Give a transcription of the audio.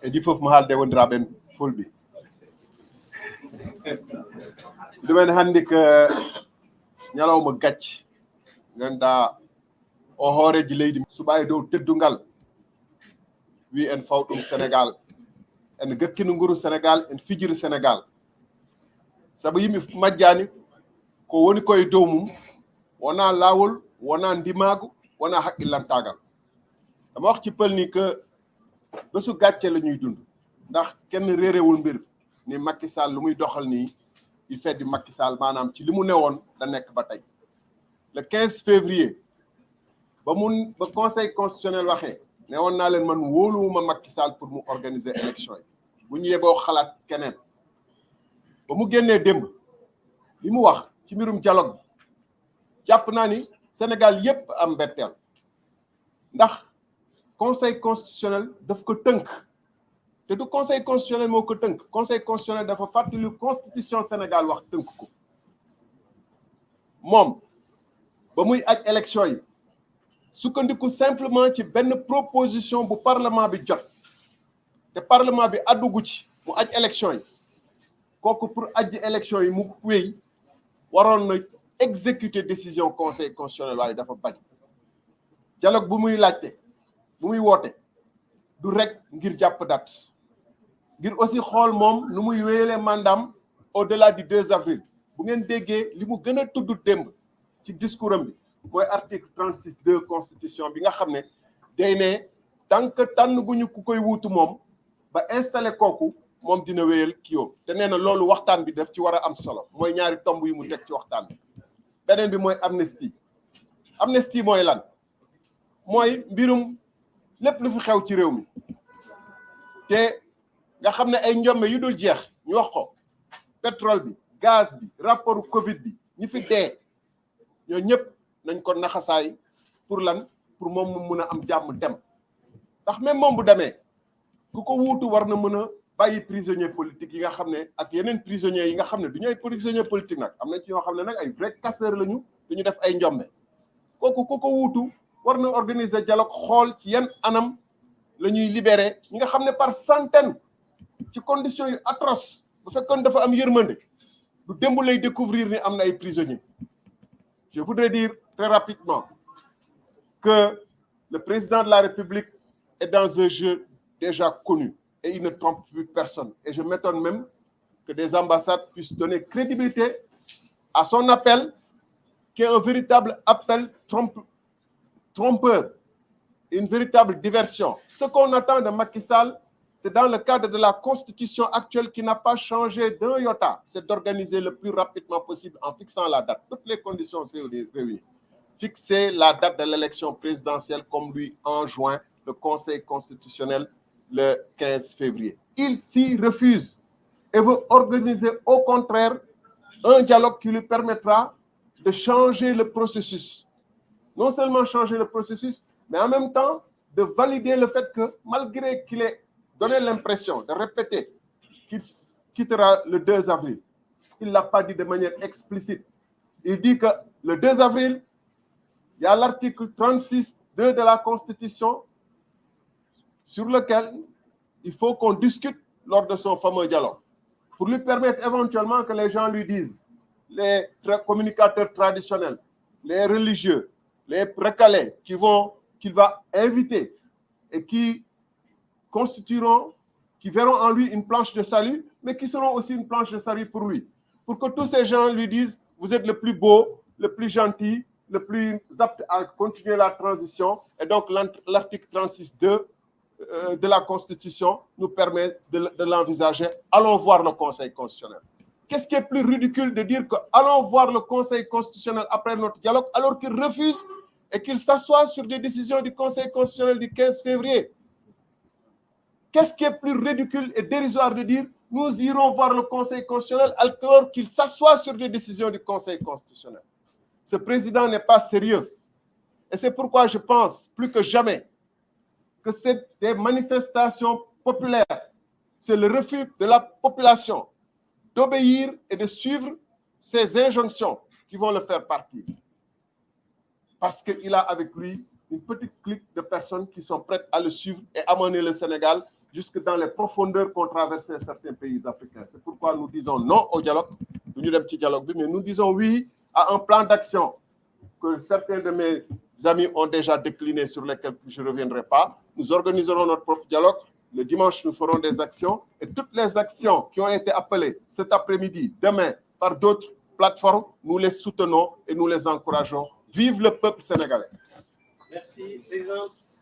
edi fof mo haalde wondiraɓen fulɓe ɗumen hannde ko ñalawma gacce ganduɗa o hooreji leydi suɓa e dow teddungal wi en faw ɗum sénégal en gakkino nguru sénégal en fijiri sénégal saabu yimɓe majjani ko woni koye dow mum wona laawol wona ndimago wona haqqillantagal dama wax ci pël ni que bésu gàcce la ñuy dund ndax kenn réerewul mbir ni Macky Sall lu muy doxal nii il fait du Macky Sall maanaam ci li mu newoon da nekk ba tey le 15 février ba conseil constitutionnel waxee ne woon naa leen man wóoluwuma Macky Sall pour mu organiser élection yi bu ñu yeboo xalaat keneen ba mu génnee démb li mu wax ci mbirum dialogue bi jàpp naa ni Sénégal yépp am mbetteel ndax conseil constitutionnel daf ko tënk te du conseil constitutionnel moo ko tënk conseil constitutionnel dafa fàttali constitution Sénégal wax tënk ko moom ba muy aj élection yi sukkandiku simplement ci benn proposition bu parlement bi jot te parlement bi àddugu ci mu aj élection yi kooku pour ajji élection yi mu wéy waroon na exécuter décision conseil constitutionnel waaye dafa bañ dialogue bu muy laajte bu muy woote du rek ngir jàpp date ngir aussi xool moom nu muy wéyalee mandaam au-delà du 2 avril bu ngeen déggee li mu gën a tudd démb ci discours am bi mooy article 36(2) constitution bi nga xam ne day ne tant que tànn gu ñu ku koy wuutu moom ba installé kooku moom dina wéyal kii yoo te nee na loolu waxtaan bi def ci war a am solo mooy ñaari tomb yu mu teg ci waxtaan bi beneen bi mooy amnistie mooy lan mooy mbirum lépp lu fi xew ci réew mi te nga xam ne ay njombe yu dul jeex ñu wax ko pétrole bi gaz bi rapport Covid bi ñi fi dee ñoo ñëpp nañ ko naxasaay pour lan pour moom mu mun a am jàmm dem ndax même moom bu demee ku ko wuutu war na mën a bàyyi prisonnier politique yi nga xam ne ak yeneen prisonniers yi nga xam ne du ñu ay prisonnier politique nag am na ci ñoo xam ne nag ay vrai casseur lañu duñu def ay njombe kooku ku ko wuutu war na organiser dialogue xool ci yan anam la ñuy libérer ñi nga xam ne par centaine ci conditions yu atroces bu fekkoon dafa am yërmande du démb lay découvrir ni am na ay prisonniers je voudrais dire très rapidement que le président de la République est dans un jeu déjà connu et il ne trompe plus personne et je m'étonne même que des ambassades puissent donner crédibilité à son appel qui est un véritable appel trompeur, une véritable diversion. Ce qu'on attend de Macky Sall, c'est dans le cadre de la constitution actuelle qui n'a pas changé d'un iota, c'est d'organiser le plus rapidement possible en fixant la date. Toutes les conditions sont réunies. Fixer la date de l'élection présidentielle comme lui enjoint le Conseil constitutionnel le 15 février. Il s'y refuse et veut organiser au contraire un dialogue qui lui permettra de changer le processus. Non seulement changer le processus, mais en même temps de valider le fait que malgré qu'il ait donné l'impression de répéter qu'il quittera le 2 avril, il ne l'a pas dit de manière explicite. Il dit que le 2 avril, il y a l'article 36(2) de la Constitution sur lequel il faut qu'on discute lors de son fameux dialogue pour lui permettre éventuellement que les gens lui disent, les communicateurs traditionnels, les religieux, les recalés qu'il va inviter et qui verront en lui une planche de salut, mais qui seront aussi une planche de salut pour lui. Pour que tous ces gens lui disent, vous êtes le plus beau, le plus gentil, le plus apte à continuer la transition. Et donc l'article 36(2) de la Constitution nous permet de l'envisager. Allons voir le Conseil constitutionnel. Qu'est-ce qui est plus ridicule de dire que allons voir le Conseil constitutionnel après notre dialogue alors qu'il refuse et qu'il s'assoit sur des décisions du Conseil constitutionnel du 15 février? Qu'est-ce qui est plus ridicule et dérisoire de dire nous irons voir le Conseil constitutionnel alors qu'il s'assoit sur des décisions du Conseil constitutionnel? Ce président n'est pas sérieux. Et c'est pourquoi je pense plus que jamais que c'est des manifestations populaires. C'est le refus de la population d'obéir et de suivre ces injonctions qui vont le faire partir. Parce qu'il a avec lui une petite clique de personnes qui sont prêtes à le suivre et amener le Sénégal jusque dans les profondeurs qu'ont traversé certains pays africains. C'est pourquoi nous disons non au dialogue, mais nous disons oui à un plan d'action que certains de mes amis ont déjà décliné, sur lesquels je ne reviendrai pas. Nous organiserons notre propre dialogue. Le dimanche, nous ferons des actions. Et toutes les actions qui ont été appelées cet après-midi, demain, par d'autres plateformes, nous les soutenons et nous les encourageons. Vive le peuple sénégalais. Merci, président.